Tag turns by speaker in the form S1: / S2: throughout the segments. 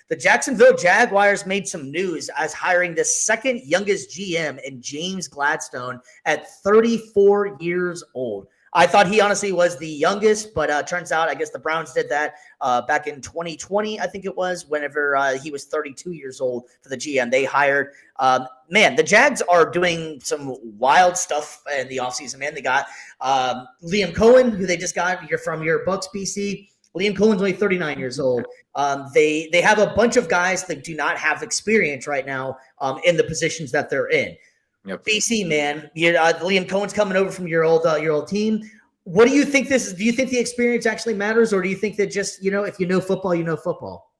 S1: The Jacksonville Jaguars made some news as hiring the second youngest GM in James Gladstone at 34 years old. I thought he honestly was the youngest, but turns out I guess the Browns did that back in 2020, I think it was, whenever he was 32 years old for the GM. They hired man, the Jags are doing some wild stuff in the offseason, man. They got Liam Cohen, who they just got. You're from your Bucks, BC. Liam Cohen's only 39 years old. They have a bunch of guys that do not have experience right now in the positions that they're in.
S2: Yep.
S1: BC, man, Liam Cohen's coming over from your old team. What do you think this is? Do you think the experience actually matters, or do you think that just, if you know football, you know football?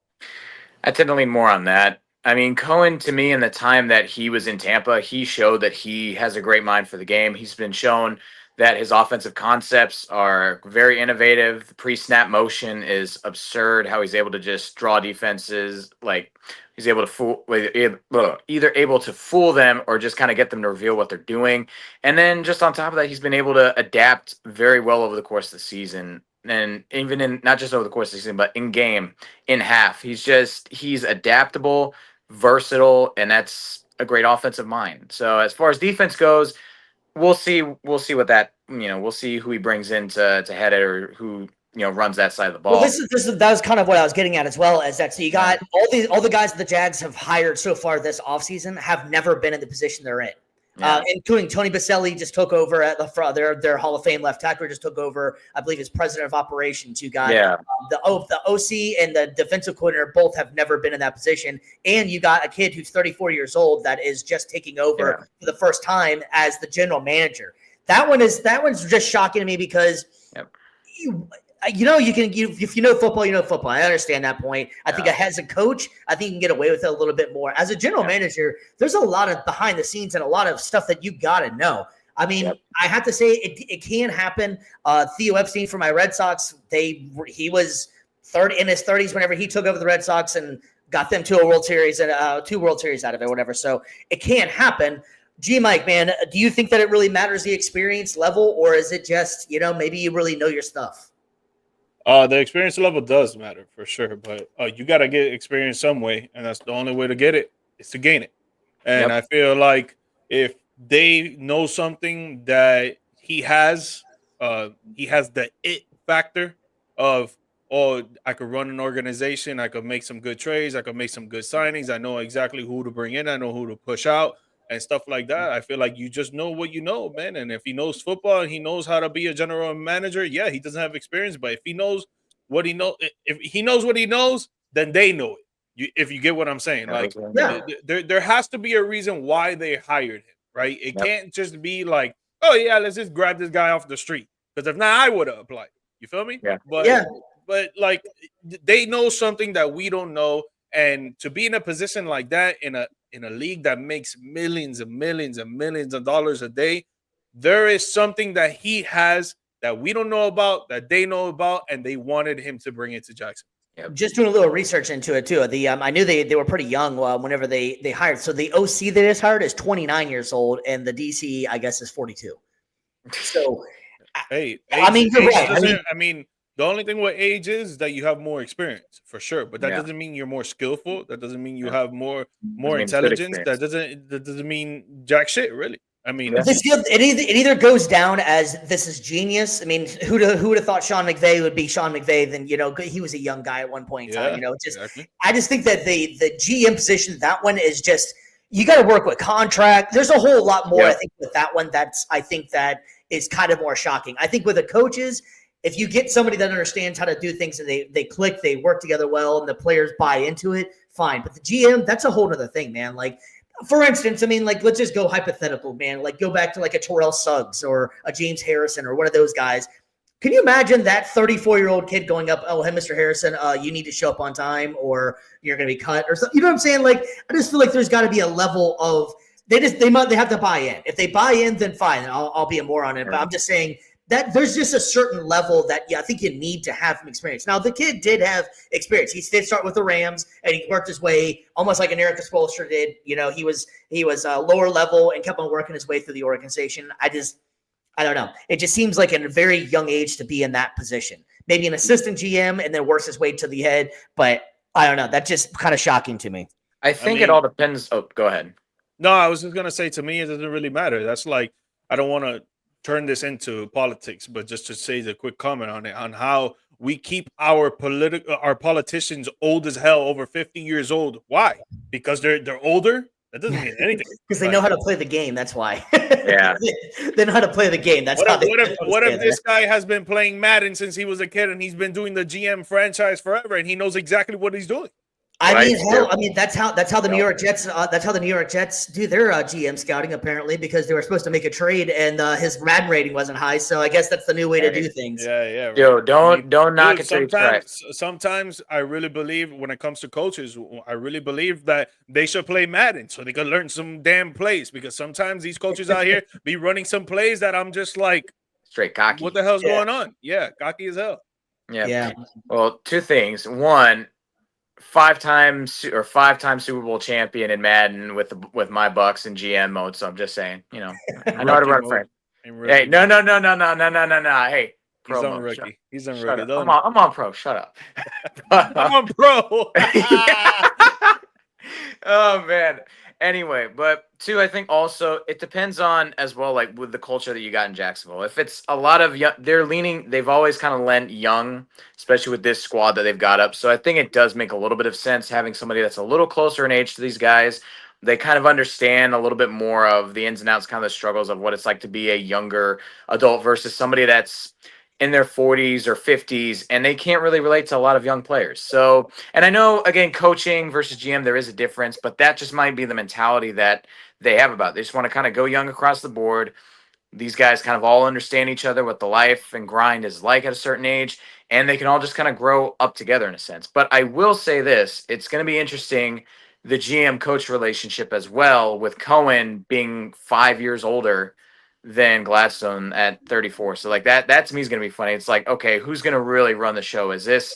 S2: I tend to lean more on that. I mean, Cohen, to me, in the time that he was in Tampa, he showed that he has a great mind for the game. He's been shown that his offensive concepts are very innovative. The pre-snap motion is absurd, how he's able to just draw defenses. Like, he's able to either able to fool them or just kind of get them to reveal what they're doing. And then just on top of that, he's been able to adapt very well over the course of the season. And even in not just over the course of the season, but in game, in half, he's adaptable, versatile, and that's a great offensive mind. So as far as defense goes, we'll see what that, we'll see who he brings in to head it, or who, runs that side of the ball.
S1: Well, that was kind of what I was getting at as well, is that so you got all the guys that the Jags have hired so far this offseason have never been in the position they're in. Including Tony Baselli just took over at their Hall of Fame left tackler, just took over, I believe, as president of operations. You got the OC and the defensive coordinator both have never been in that position. And you got a kid who's 34 years old that is just taking over for the first time as the general manager. That one's just shocking to me because if you know football, you know football. I understand that point. I think as a coach, I think you can get away with it a little bit more. As a general manager, there's a lot of behind the scenes and a lot of stuff that you got to know. I mean, I have to say it can happen. Theo Epstein for my Red Sox, he was in his 30s whenever he took over the Red Sox and got them to a World Series and 2 World Series out of it, whatever. So it can happen. Mike, man, do you think that it really matters the experience level, or is it just, maybe you really know your stuff?
S3: The experience level does matter for sure, but you got to get experience some way, and that's the only way to get it is to gain it. And I feel like if they know something that he has the it factor of, I could run an organization, I could make some good trades, I could make some good signings, I know exactly who to bring in, I know who to push out, and stuff like that. I feel like you just know what you know, man. And if he knows football and he knows how to be a general manager, he doesn't have experience, but if he knows what he knows, then they know it. If you get what I'm saying, there has to be a reason why they hired him, right? It can't just be like, let's just grab this guy off the street. Because if not, I would have applied. You feel me? But like, they know something that we don't know, and to be in a position like that in a league that makes millions and millions and millions of dollars a day, there is something that he has that we don't know about, that they know about, and they wanted him to bring it to Jackson.
S1: Just doing a little research into it too. I knew they were pretty young whenever they hired. So the OC they just hired is 29 years old, and the DC, I guess, is 42. So,
S3: you're right. The only thing with age is that you have more experience, for sure. But that doesn't mean you're more skillful. That doesn't mean you have more intelligence. That doesn't mean jack shit, really. I mean,
S1: it either goes down as this is genius. I mean, who would have thought Sean McVay would be Sean McVay? Then he was a young guy at one point in time. I just think that the GM position, that one is just, you got to work with contract. There's a whole lot more. I think with that one, I think that is kind of more shocking. I think with the coaches, if you get somebody that understands how to do things and they click, they work together well, and the players buy into it, fine. But the GM, that's a whole other thing, man. Like, for instance, I mean, like, let's just go hypothetical, man. Like, go back to like a Terrell Suggs or a James Harrison or one of those guys. Can you imagine that 34-year-old kid going up, hey, Mr. Harrison, you need to show up on time or you're going to be cut or something? You know what I'm saying? Like, I just feel like there's got to be a level of they have to buy in. If they buy in, then fine. I'll be a moron on it. But I'm just saying that there's just a certain level that I think you need to have some experience. Now, the kid did have experience. He did start with the Rams, and he worked his way almost like an Eric Spoelstra did. He was lower level and kept on working his way through the organization. I don't know. It just seems like at a very young age to be in that position. Maybe an assistant GM and then works his way to the head. But I don't know. That's just kind of shocking to me.
S2: I think it all depends. Oh, go ahead.
S3: No, I was just gonna say, to me, it doesn't really matter. That's like, I don't want to turn this into politics, but just to say the quick comment on it, on how we keep our politicians old as hell, over 50 years old. Why? Because they're older? That doesn't mean anything.
S1: Because they know how to play the game. That's why.
S2: Yeah.
S1: They know how to play the game. That's
S3: what if this guy has been playing Madden since he was a kid, and he's been doing the GM franchise forever, and he knows exactly what he's doing?
S1: That's how the New York Jets do their GM scouting, apparently, because they were supposed to make a trade and his Madden rating wasn't high. So I guess that's the new way to do things.
S3: Yeah. Right.
S2: Yo, don't knock it.
S3: Sometimes I really believe, when it comes to coaches, I really believe that they should play Madden so they can learn some damn plays, because sometimes these coaches out here be running some plays that I'm just like,
S2: straight cocky.
S3: What the hell's going on? Yeah, cocky as hell.
S2: Yeah. Well, two things. One, five-time Super Bowl champion in Madden with my Bucks in GM mode. So I'm just saying, I know how to run frame. Hey, no. Hey,
S3: pro mode. Rookie. He's on rookie.
S2: I'm on pro. Shut up.
S3: I'm on pro.
S2: Oh man. Anyway, but two, I think also it depends on as well, like with the culture that you got in Jacksonville. If it's a lot of young, they've always kind of lent young, especially with this squad that they've got up. So I think it does make a little bit of sense having somebody that's a little closer in age to these guys. They kind of understand a little bit more of the ins and outs, kind of the struggles of what it's like to be a younger adult versus somebody that's in their 40s or 50s, and they can't really relate to a lot of young players. So, and I know, again, coaching versus GM, there is a difference, but that just might be the mentality that they have about it. They just want to kind of go young across the board. These guys kind of all understand each other, what the life and grind is like at a certain age, and they can all just kind of grow up together in a sense. But I will say this, it's going to be interesting, the GM-coach relationship as well, with Cohen being 5 years older than Gladstone at 34. So like that to me is going to be funny. It's like, okay, who's going to really run the show? Is this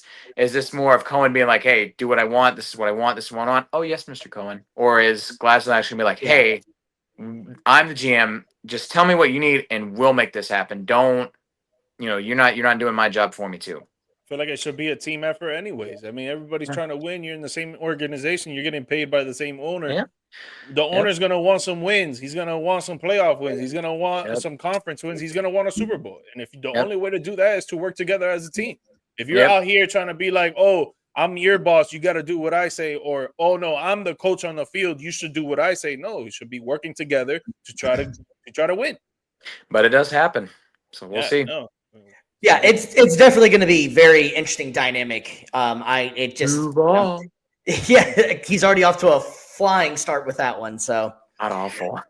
S2: more of Cohen being like, hey, do what I want. This is what I want. This is what I want. Oh yes, Mr. Cohen. Or is Gladstone actually going to be like, hey, I'm the GM. Just tell me what you need and we'll make this happen. Don't, you're not doing my job for me too.
S3: I feel like it should be a team effort anyways. I mean, everybody's trying to win. You're in the same organization. You're getting paid by the same owner.
S2: Yeah.
S3: The owner's going to want some wins. He's going to want some playoff wins. He's going to want some conference wins. He's going to want a Super Bowl. And if the only way to do that is to work together as a team. If you're out here trying to be like, oh, I'm your boss, you got to do what I say, or, oh no, I'm the coach on the field, you should do what I say. No, you should be working together to try to win. But
S2: it does happen. So we'll see.
S3: No.
S1: Yeah, it's definitely going to be very interesting dynamic. He's already off to a flying start with that one. So
S2: not awful.